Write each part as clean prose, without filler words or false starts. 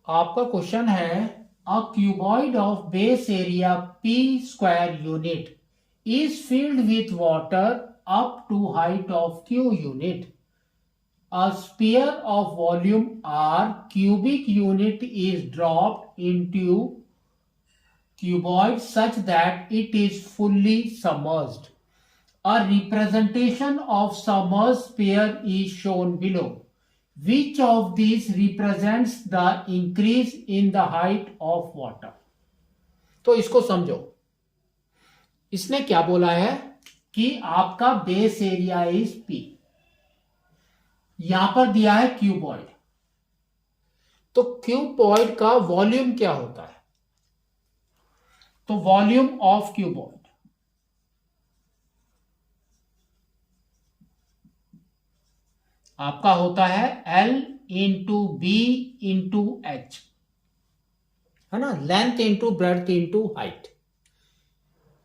आपका क्वेश्चन है a cuboid of base area p square unit is filled with water up to height of q unit. A sphere of volume R cubic unit is dropped into cuboid such that it is fully submerged. A representation of submerged sphere is shown below. Which of these represents the increase in the height of water? तो इसको समझो. इसने क्या बोला है कि आपका base area is P, यहां पर दिया है क्यूबॉइड. तो क्यूबॉइड का वॉल्यूम क्या होता है? तो वॉल्यूम ऑफ क्यूबॉइड आपका होता है L into b into h, है ना, length into breadth into height.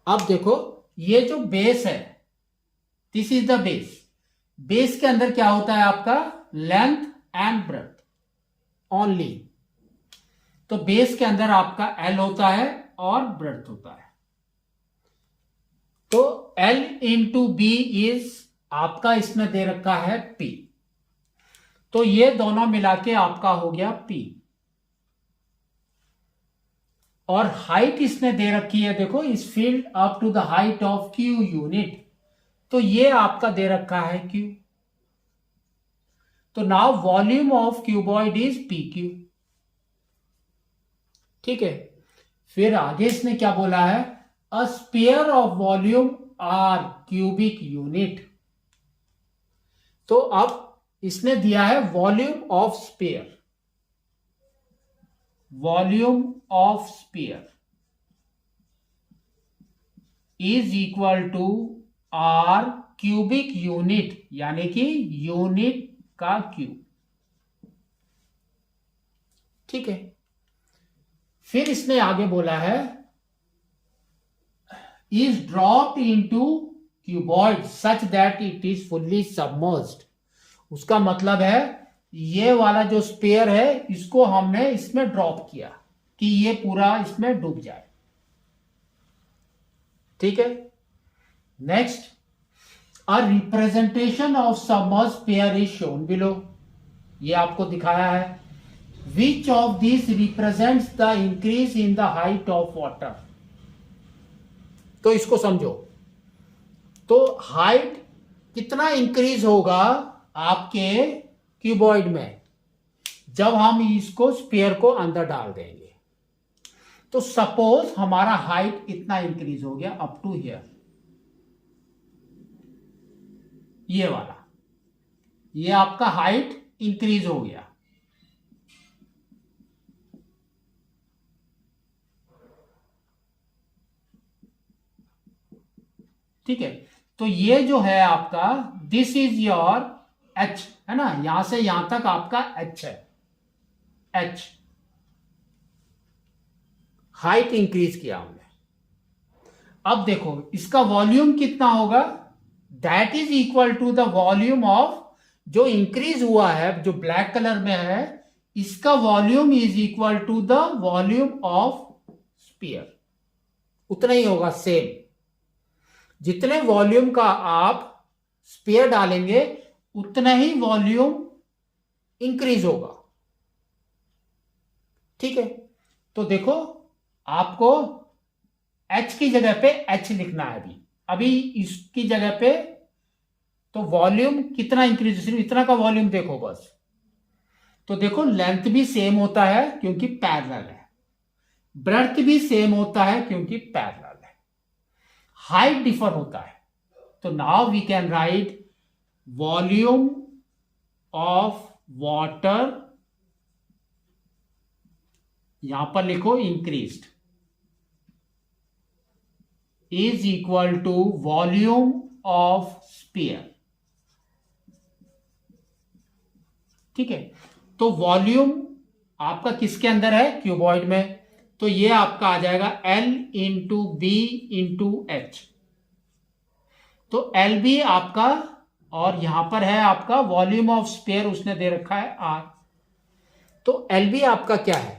अब देखो ये जो बेस है, this is the base. Base के अंदर क्या होता है आपका? Length and breadth only. तो बेस के अंदर आपका L होता है और ब्रेड्थ होता है. तो L इंटू बी इज आपका, इसमें दे रखा है P. तो ये दोनों मिला के आपका हो गया P. और हाइट इसने दे रखी है, देखो, इस field up to the height of Q unit. तो ये आपका दे रखा है Q. तो now volume of cuboid is PQ. ठीक है. फिर आगे इसने क्या बोला है? A sphere of volume R cubic unit. तो अब इसने दिया है volume of sphere. Volume of sphere is equal to R cubic unit, यानी कि यूनिट का क्यूब. ठीक है. फिर इसने आगे बोला है is dropped into cuboid such that it is fully submerged. उसका मतलब है ये वाला जो स्पेयर है इसको हमने इसमें ड्रॉप किया कि ये पूरा इसमें डूब जाए. ठीक है. Next, a representation of submerged spare is shown below. ये आपको दिखाया है. Which of this represents the increase in the height of water. तो इसको समझो. तो हाइट कितना इंक्रीज होगा आपके क्यूबॉइड में जब हम इसको स्फीयर को अंदर डाल देंगे. तो सपोज हमारा हाइट इतना इंक्रीज हो गया अप टू हियर, ये वाला, ये आपका हाइट इंक्रीज हो गया. ठीक है. तो ये जो है आपका, दिस इज योर H, है ना, यहां से यहां तक आपका H है. H हाइट इंक्रीज किया हमने. अब देखो इसका वॉल्यूम कितना होगा? That is equal to the volume of, जो इंक्रीज हुआ है जो ब्लैक कलर में है, इसका volume is equal to the volume of sphere. उतना ही होगा, सेम. जितने वॉल्यूम का आप स्फीयर डालेंगे उतना ही वॉल्यूम इंक्रीज होगा. ठीक है. तो देखो आपको H की जगह पे H लिखना है. अभी इसकी जगह पे तो वॉल्यूम कितना इंक्रीज, सिर्फ इतना का वॉल्यूम देखो बस. तो देखो लेंथ भी सेम होता है क्योंकि पैरेलल है, ब्रेड्थ भी सेम होता है क्योंकि पैरेलल है, हाइट डिफर होता है. तो now we can write volume of water, यहां पर लिखो increased, is equal to volume of sphere. ठीक है. तो वॉल्यूम आपका किसके अंदर है? क्यूबॉइड में. तो ये आपका आ जाएगा L into b into h. तो एल बी आपका, और यहां पर है आपका वॉल्यूम ऑफ स्फीयर, उसने दे रखा है R. तो LB आपका क्या है?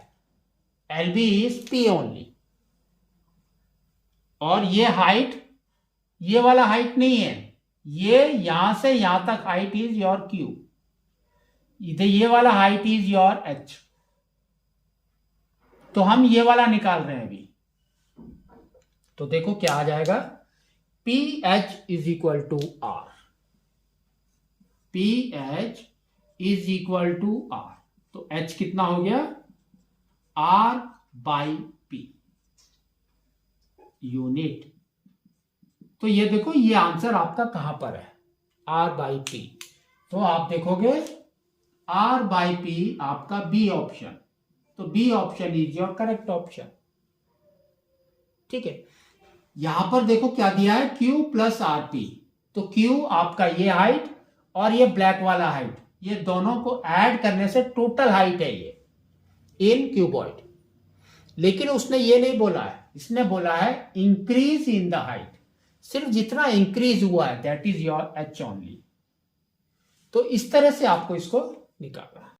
LB is P only. और ये हाइट, ये वाला हाइट नहीं है, ये यहां से यहां तक हाइट इज योर Q, इधर ये वाला हाइट इज योर H। तो हम ये वाला निकाल रहे हैं अभी। तो देखो क्या आ जाएगा, PH is equal to R, PH is equal to R। तो H कितना हो गया? R by P unit. तो ये देखो ये आंसर आपका कहां पर है? R by P। तो आप देखोगे R बाई P आपका बी ऑप्शन। तो b option is your correct option. ठीक है, यहां पर देखो क्या दिया है, Q प्लस RP। तो Q आपका ये हाइट और ये ब्लैक वाला हाइट, ये दोनों को ऐड करने से टोटल हाइट है ये इन क्यूबॉइड। लेकिन उसने ये नहीं बोला है, इसने बोला है इंक्रीज इन द हाइट। सिर्फ जितना इंक्रीज हुआ है that is your H only. तो इस तरह से आपको इसको निकालना है।